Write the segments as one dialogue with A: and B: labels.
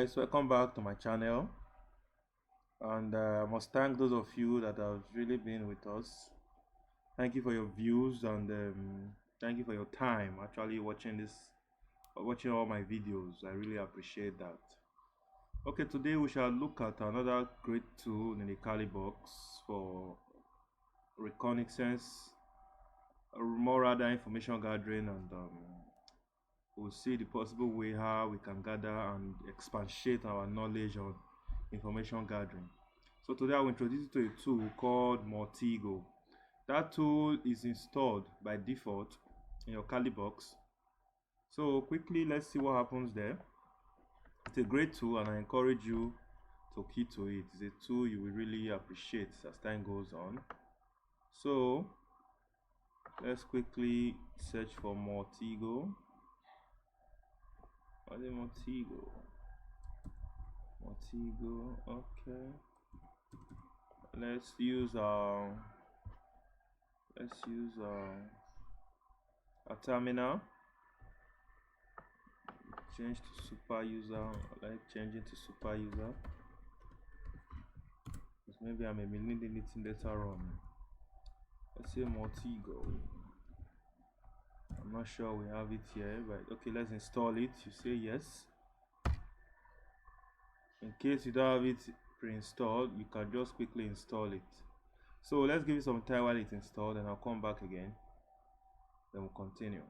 A: Guys, welcome back to my channel, and I must thank those of you that have really been with us. Thank you for your views, and thank you for your time actually watching all my videos. I really appreciate that. Okay, today we shall look at another great tool in the Kali box for reconnaissance, more rather information gathering, and we'll see the possible way how we can gather and expatiate our knowledge on information gathering. So today I will introduce you to a tool called Maltego. That tool is installed by default in your Kali box. So quickly, let's see what happens there. It's a great tool, and I encourage you to key to it. It's a tool you will really appreciate as time goes on. So let's quickly search for Maltego. What is Maltego? Maltego, okay. Let's use a terminal. Change to super user. I like changing to super user, because maybe I may be needing it later on. Let's say Maltego. I'm not sure we have it here, but okay, let's install it. You say yes. In case you don't have it pre-installed, you can just quickly install it. So let's give it some time while it's installed, and I'll come back again, then we'll continue.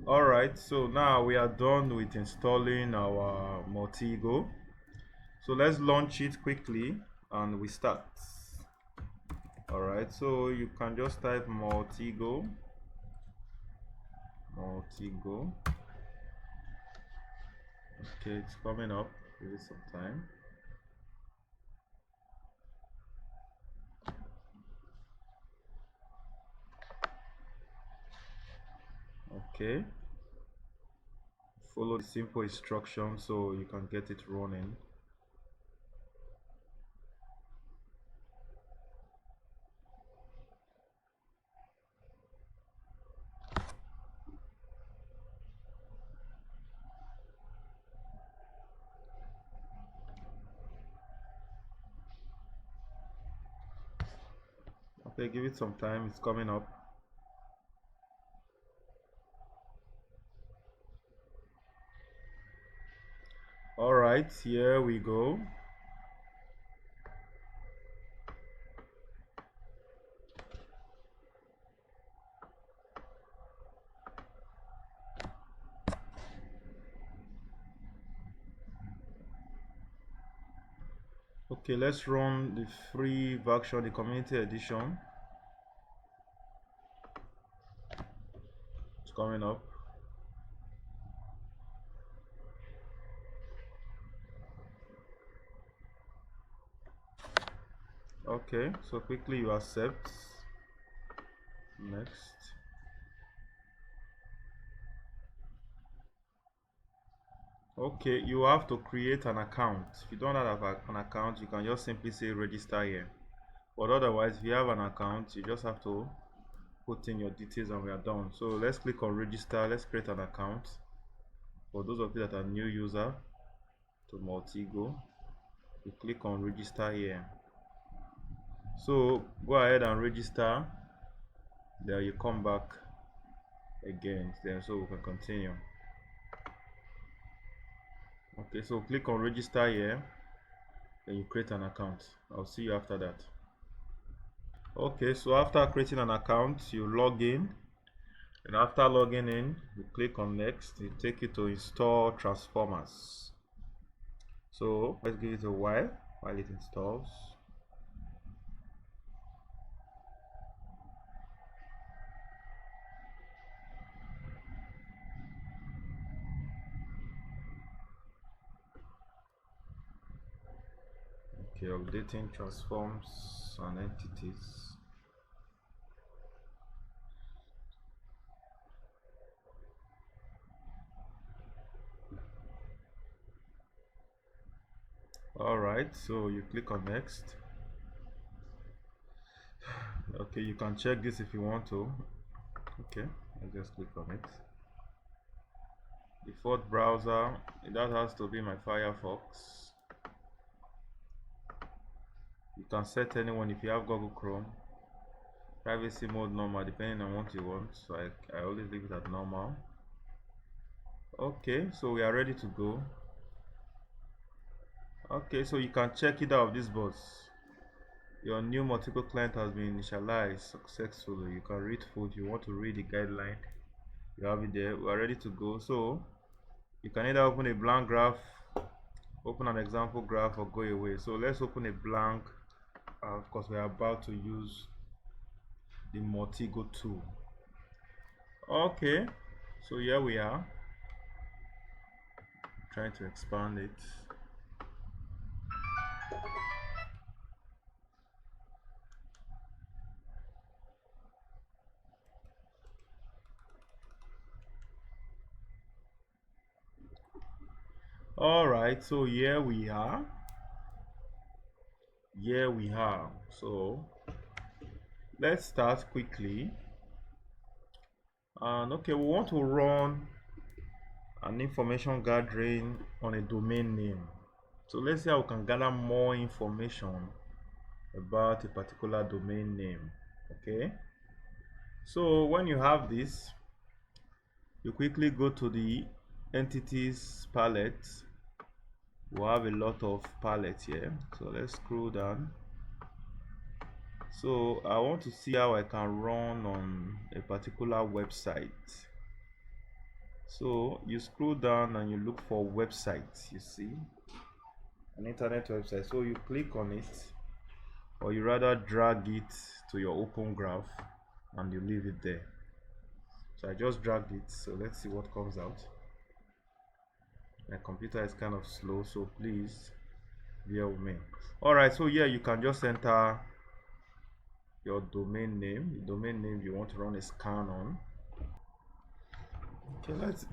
A: Alright, so now we are done with installing our Maltego. So let's launch it quickly and we start. Alright, so you can just type Maltego. Okay, it's coming up. Give it some time. Okay, follow the simple instructions so you can get it running. Okay, give it some time. It's coming up. Alright, here we go. Okay, let's run the free version, the community edition. It's coming up. Okay, so quickly you accept. Next. Okay, you have to create an account. If you don't have an account, you can just simply say register here. But otherwise, if you have an account, you just have to put in your details and we are done. So let's click on register. Let's create an account. For those of you that are new user to Maltego, you click on register here. So go ahead and register. There you come back again, then so we can continue. Okay, so click on register here, then you create an account. I'll see you after that. Okay, so after creating an account, you log in, and after logging in, you click on next. It take you to install transformers. So let's give it a while it installs. Okay, updating transforms and entities. Alright, so you click on next. Okay, you can check this if you want to. Okay, I just click on it. default browser, that has to be my Firefox. You can set anyone if you have Google Chrome. Privacy mode normal, depending on what you want, so I always leave it at normal. Okay, so we are ready to go. Okay, so you can check it out of this box. Your new maltego client has been initialized successfully. You can read food. You want to read the guideline, you have it there. We are ready to go. So you can either open a blank graph, open an example graph, or go away. So let's open a blank because we are about to use the maltego tool. Okay, so here we are. Trying to expand it. All right, so here we are. So let's start quickly. And okay, we want to run an information gathering on a domain name. So let's see how we can gather more information about a particular domain name. Okay, so when you have this, you quickly go to the entities palette. We'll have a lot of palettes here, so let's scroll down. So I want to see how I can run on a particular website. So you scroll down and you look for websites. You see an internet website, so you click on it, or you rather drag it to your open graph and you leave it there. So I just dragged it, so let's see what comes out. My computer is kind of slow, so please bear with me. All right, so here you can just enter your domain name, the domain name you want to run a scan on. Okay, let's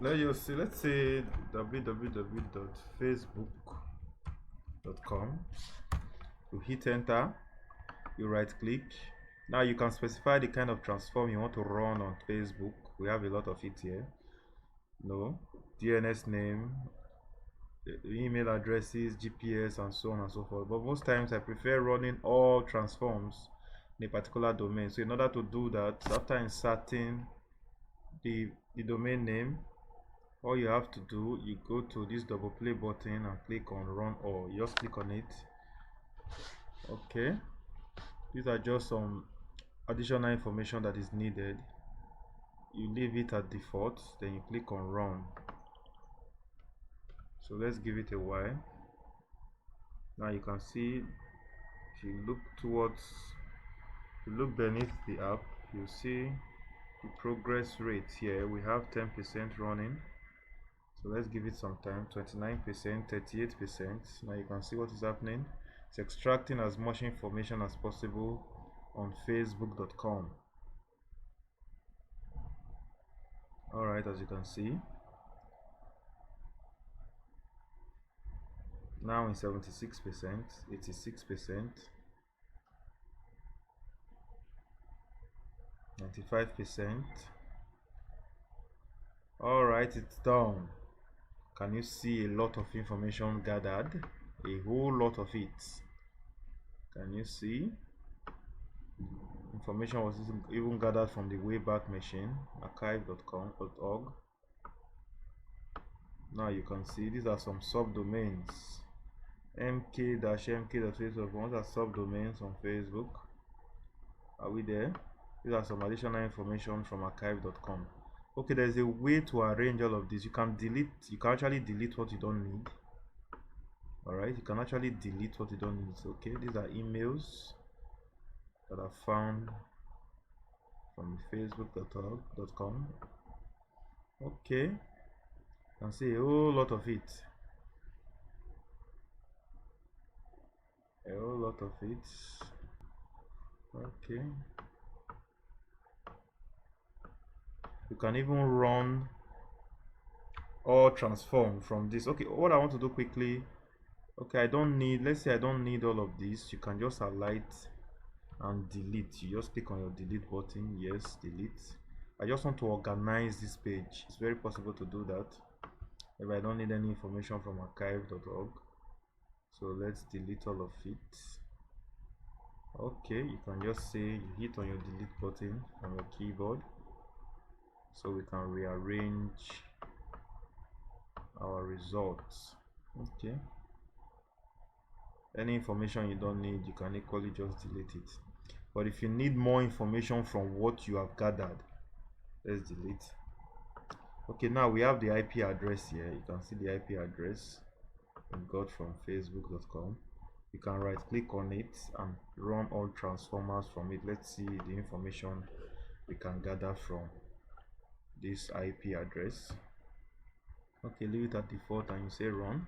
A: say www.facebook.com. You hit enter, you right click. Now you can specify the kind of transform you want to run on Facebook. We have a lot of it here. No, DNS name, email addresses, GPS, and so on and so forth. But most times I prefer running all transforms in a particular domain. So in order to do that, after inserting the domain name, all you have to do, you go to this double play button and click on run all. You just click on it. Okay, these are just some additional information that is needed. You leave it at default, then you click on run. So let's give it a while. Now you can see, if you look beneath the app, you see the progress rate here. We have 10% running. So let's give it some time. 29%, 38%. Now you can see what is happening. It's extracting as much information as possible on facebook.com. All right, as you can see, now in 76%, 86%, 95%. All right, it's done. Can you see a lot of information gathered? A whole lot of it. Can you see? Information was even gathered from the Wayback Machine, archive.com.org. Now you can see these are some subdomains. mk-mk.facebook. What are subdomains on Facebook? Are we there? These are some additional information from archive.com. Okay, there's a way to arrange all of this. You can actually delete what you don't need. All right, you can actually delete what you don't need. Okay, these are emails that are found from facebook.com. Okay, you can see a whole lot of it. A whole lot of it. Okay, you can even run or transform from this. Okay, what I want to do quickly, okay, I don't need, let's say I don't need all of this. You can just highlight and delete. You just click on your delete button. Yes, delete. I just want to organize this page. It's very possible to do that. if I don't need any information from archive.org. So let's delete all of it. Okay, you can just say you hit on your delete button on your keyboard, so we can rearrange our results. Okay, any information you don't need, you can equally just delete it. But if you need more information from what you have gathered, let's delete. Okay, now we have the IP address here. You can see the IP address we got from facebook.com. You can right click on it and run all transformers from it. Let's see the information we can gather from this IP address. Okay, leave it at default and you say run.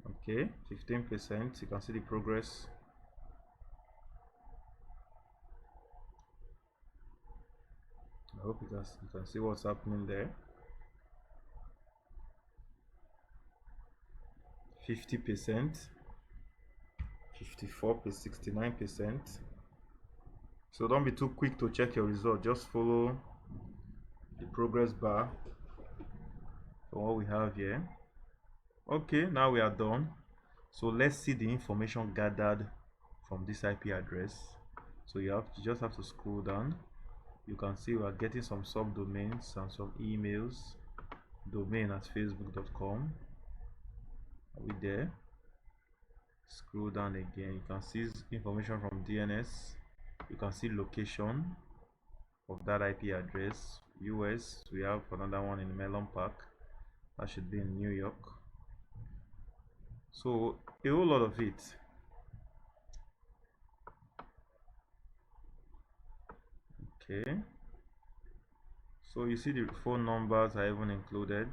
A: Okay, 15%. You can see the progress. I hope you can see what's happening there. 50%, 54%, 69%. So don't be too quick to check your result. Just follow the progress bar for what we have here. Okay, now we are done. So let's see the information gathered from this IP address. So you just have to scroll down. You can see we are getting some subdomains and some emails. Domain at facebook.com. Are we there? Scroll down again. You can see information from DNS. You can see location of that IP address. US, we have another one in Melon Park. That should be in New York. So a whole lot of it. Okay, so you see the phone numbers are even included,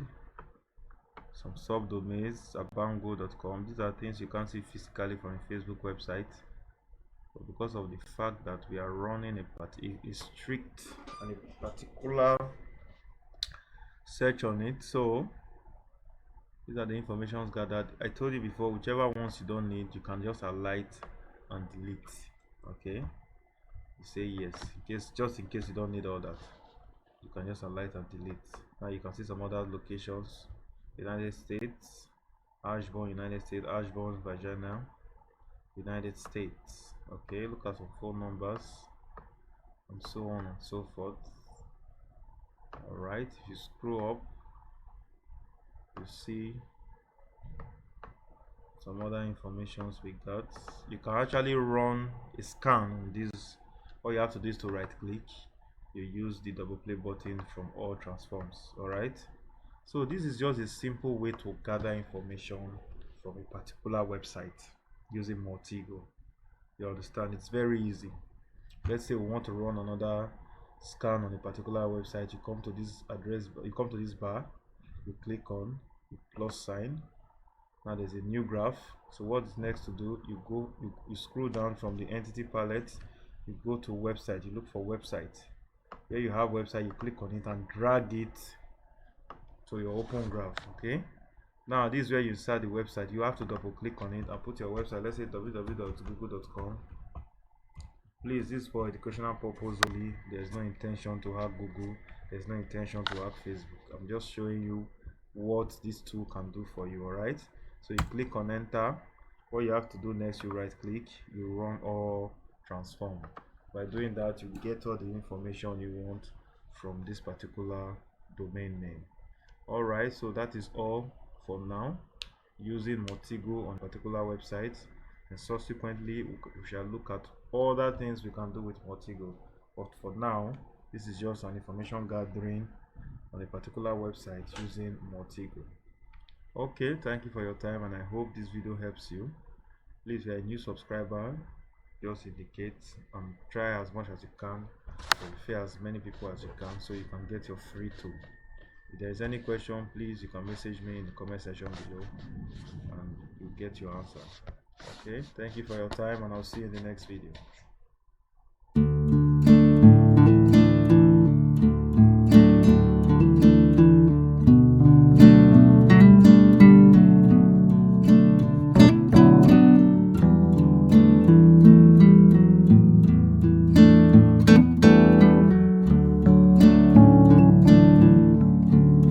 A: some subdomains, abango.com. These are things you can't see physically from a Facebook website, but because of the fact that we are running a strict and a particular search on it, so these are the informations gathered. I told you before, whichever ones you don't need, you can just highlight and delete. Okay, you say yes, just in case you don't need all that, you can just highlight and delete. Now you can see some other locations: United States, Ashburn, United States, Ashburn, Virginia, United States. Okay, look at some phone numbers and so on and so forth. All right, if you scroll up, you see some other informations we got. You can actually run a scan on this. All you have to do is to right click, you use the double play button from all transforms. All right, so this is just a simple way to gather information from a particular website using maltego. You understand? It's very easy. Let's say we want to run another scan on a particular website. You come to this address, you come to this bar, you click on the plus sign. Now there's a new graph. So what's next to do, you scroll down from the entity palette, you go to website, you look for website. Here you have website, you click on it and drag it to your open graph. Okay, now this is where you start the website. You have to double click on it and put your website. Let's say www.google.com. Please, this is for educational purpose only. There's no intention to hack Google, there's no intention to hack Facebook. I'm just showing you what this tool can do for you. All right, so you click on enter. What you have to do next, you right click, you run all transform. By doing that, you get all the information you want from this particular domain name. All right, so that is all for now using maltego on particular websites, and subsequently we shall look at other things we can do with maltego. But for now, this is just an information gathering on a particular website using maltego. Okay, thank you for your time and I hope this video helps you. Please, if you're a new subscriber, just indicate and try as much as you can to refer as many people as you can so you can get your free tool. If there is any question, please you can message me in the comment section below and you'll get your answer. Okay, thank you for your time and I'll see you in the next video.